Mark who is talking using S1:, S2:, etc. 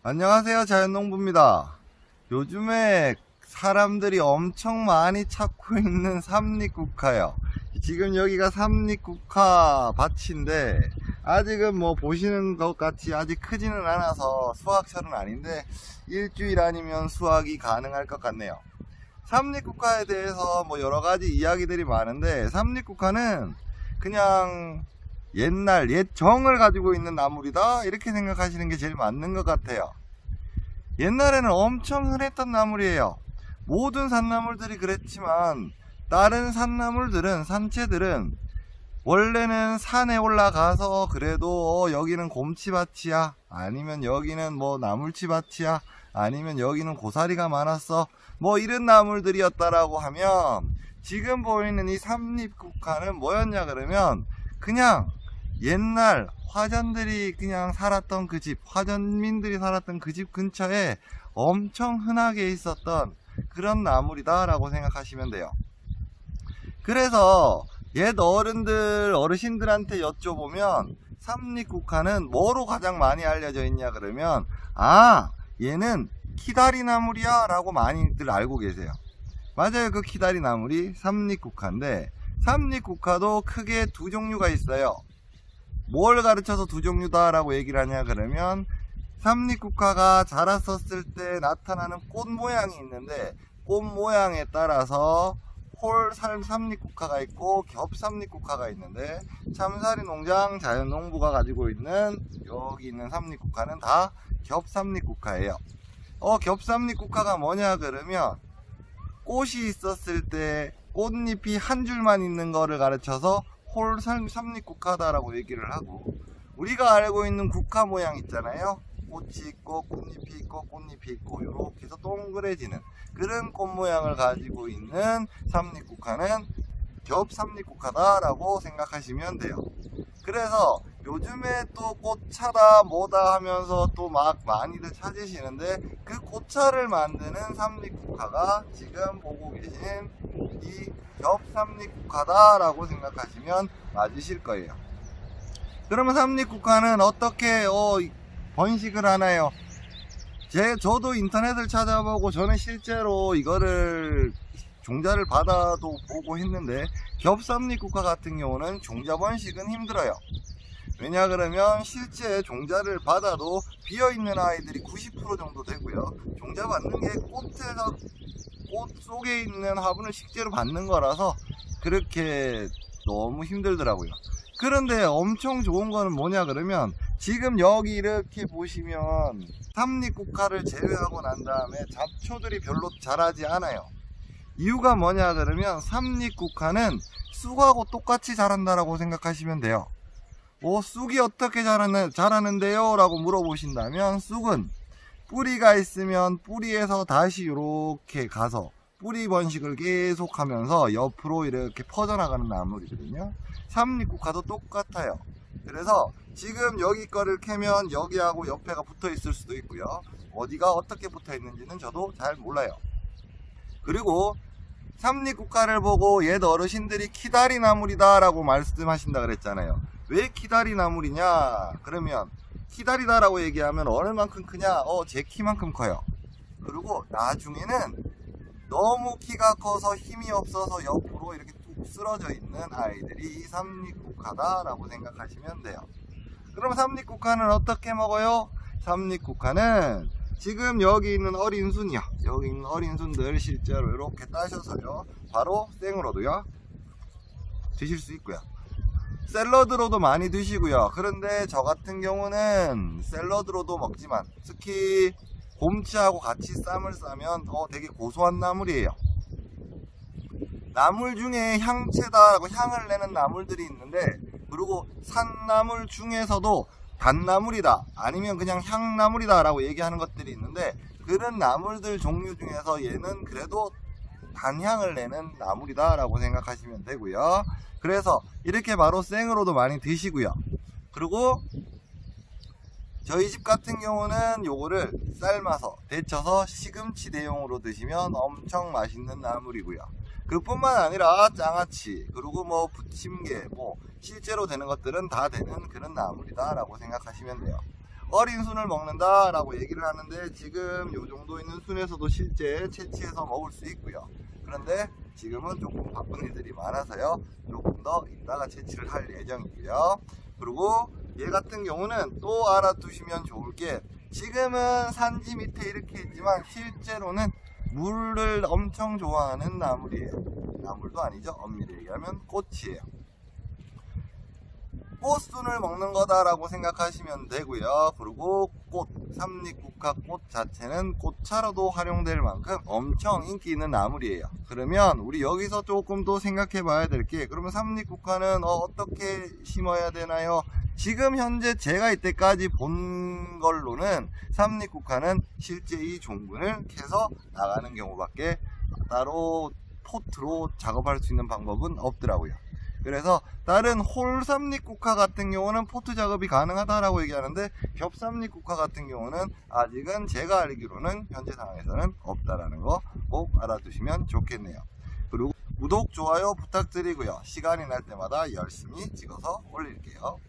S1: 안녕하세요, 자연농부입니다. 요즘에 사람들이 엄청 많이 찾고 있는 삼립국화요. 지금 여기가 삼립국화 밭인데 아직은 뭐 보시는 것 같이 아직 크지는 않아서 수확철은 아닌데 일주일 아니면 수확이 가능할 것 같네요. 삼립국화에 대해서 뭐 여러가지 이야기들이 많은데, 삼립국화는 그냥 옛날 옛 정을 가지고 있는 나물이다 이렇게 생각하시는 게 제일 맞는 것 같아요. 옛날에는 엄청 흔했던 나물이에요. 모든 산나물들이 그랬지만 다른 산나물들은, 산채들은 원래는 산에 올라가서 그래도 여기는 곰치밭이야, 아니면 여기는 뭐 나물치밭이야, 아니면 여기는 고사리가 많았어, 뭐 이런 나물들이었다라고 하면, 지금 보이는 이 삼립국화는 뭐였냐 그러면 그냥 옛날 화전들이 그냥 살았던 그 집, 화전민들이 살았던 그 집 근처에 엄청 흔하게 있었던 그런 나물이다 라고 생각하시면 돼요. 그래서 옛 어르신들한테 여쭤보면 삼립국화는 뭐로 가장 많이 알려져 있냐 그러면, 얘는 키다리나물이야 라고 많이들 알고 계세요. 맞아요, 그 키다리나물이 삼립국화인데, 삼립국화도 크게 두 종류가 있어요. 뭘 가르쳐서 두 종류다 라고 얘기를 하냐 그러면, 삼립국화가 자랐었을 때 나타나는 꽃 모양이 있는데, 꽃 모양에 따라서 홀 삼립국화가 있고 겹 삼립국화가 있는데, 참사리 농장 자연농부가 가지고 있는 여기 있는 삼립국화는 다 겹 삼립국화예요. 겹 삼립국화가 뭐냐 그러면, 꽃이 있었을 때 꽃잎이 한 줄만 있는 거를 가르쳐서 홀 삼립국화다라고 얘기를 하고, 우리가 알고 있는 국화 모양 있잖아요. 꽃이 있고 꽃잎이 있고 꽃잎이 있고 이렇게 해서 동그래지는 그런 꽃 모양을 가지고 있는 삼립국화는 겹 삼립국화다라고 생각하시면 돼요. 그래서 요즘에 또 꽃차다 뭐다 하면서 또 막 많이들 찾으시는데, 그 꽃차를 만드는 삼립국화가 지금 보고 계신 이 겹 삼립국화다 라고 생각하시면 맞으실 거예요. 그러면 삼립국화는 어떻게 번식을 하나요? 저도 인터넷을 찾아보고 저는 실제로 이거를 종자를 받아도 보고 했는데, 겹 삼립국화 같은 경우는 종자 번식은 힘들어요. 왜냐 그러면 실제 종자를 받아도 비어있는 아이들이 90% 정도 되고요, 종자 받는 게 꽃 속에 있는 화분을 실제로 받는 거라서 그렇게 너무 힘들더라고요. 그런데 엄청 좋은 거는 뭐냐 그러면, 지금 여기 이렇게 보시면 삼립국화를 제외하고 난 다음에 잡초들이 별로 자라지 않아요. 이유가 뭐냐 그러면, 삼립국화는 쑥하고 똑같이 자란다라고 생각하시면 돼요. 쑥이 어떻게 자라는데요? 라고 물어보신다면, 쑥은 뿌리가 있으면 뿌리에서 다시 이렇게 가서 뿌리 번식을 계속 하면서 옆으로 이렇게 퍼져나가는 나물이거든요. 삼립국화도 똑같아요. 그래서 지금 여기 거를 캐면 여기하고 옆에가 붙어 있을 수도 있고요, 어디가 어떻게 붙어 있는지는 저도 잘 몰라요. 그리고 삼립국화를 보고 옛 어르신들이 키다리나물이다 라고 말씀하신다 그랬잖아요. 왜 키다리나물이냐 그러면, 키다리다 라고 얘기하면 얼마만큼 크냐, 제 키만큼 커요. 그리고 나중에는 너무 키가 커서 힘이 없어서 옆으로 이렇게 뚝 쓰러져 있는 아이들이 삼립국화다 라고 생각하시면 돼요. 그럼 삼립국화는 어떻게 먹어요? 삼립국화는 지금 여기 있는 어린 순이요, 여기 있는 어린 순들 실제로 이렇게 따셔서요, 바로 생으로도요 드실 수 있고요, 샐러드로도 많이 드시고요. 그런데 저 같은 경우는 샐러드로도 먹지만, 특히 곰치하고 같이 쌈을 싸면 되게 고소한 나물이에요. 나물 중에 향채다라고 향을 내는 나물들이 있는데, 그리고 산나물 중에서도 단나물이다, 아니면 그냥 향나물이다 라고 얘기하는 것들이 있는데, 그런 나물들 종류 중에서 얘는 그래도 단향을 내는 나물이다 라고 생각하시면 되고요. 그래서 이렇게 바로 생으로도 많이 드시고요. 그리고 저희 집 같은 경우는 요거를 삶아서 데쳐서 시금치 대용으로 드시면 엄청 맛있는 나물이고요. 그뿐만 아니라 장아찌, 그리고 뭐 부침개, 뭐 실제로 되는 것들은 다 되는 그런 나물이다 라고 생각하시면 돼요. 어린 순을 먹는다라고 얘기를 하는데 지금 요 정도 있는 순에서도 실제 채취해서 먹을 수 있고요. 그런데 지금은 조금 바쁜 일들이 많아서요. 조금 더 이따가 채취를 할 예정이고요. 그리고 얘 같은 경우는 또 알아두시면 좋을 게 지금은 산지 밑에 이렇게 있지만 실제로는 물을 엄청 좋아하는 나물이에요. 나물도 아니죠. 엄밀히 얘기하면 꽃이에요. 꽃순을 먹는 거다라고 생각하시면 되고요. 그리고 꽃, 삼립국화 꽃 자체는 꽃차로도 활용될 만큼 엄청 인기 있는 나물이에요. 그러면 우리 여기서 조금 더 생각해 봐야 될 게, 그러면 삼립국화는 어떻게 심어야 되나요? 지금 현재 제가 이때까지 본 걸로는 삼립국화는 실제 이 종근을 캐서 나가는 경우밖에 따로 포트로 작업할 수 있는 방법은 없더라고요. 그래서 다른 홀삼립국화 같은 경우는 포트 작업이 가능하다라고 얘기하는데, 겹삼립국화 같은 경우는 아직은 제가 알기로는 현재 상황에서는 없다라는 거 꼭 알아두시면 좋겠네요. 그리고 구독, 좋아요 부탁드리고요. 시간이 날 때마다 열심히 찍어서 올릴게요.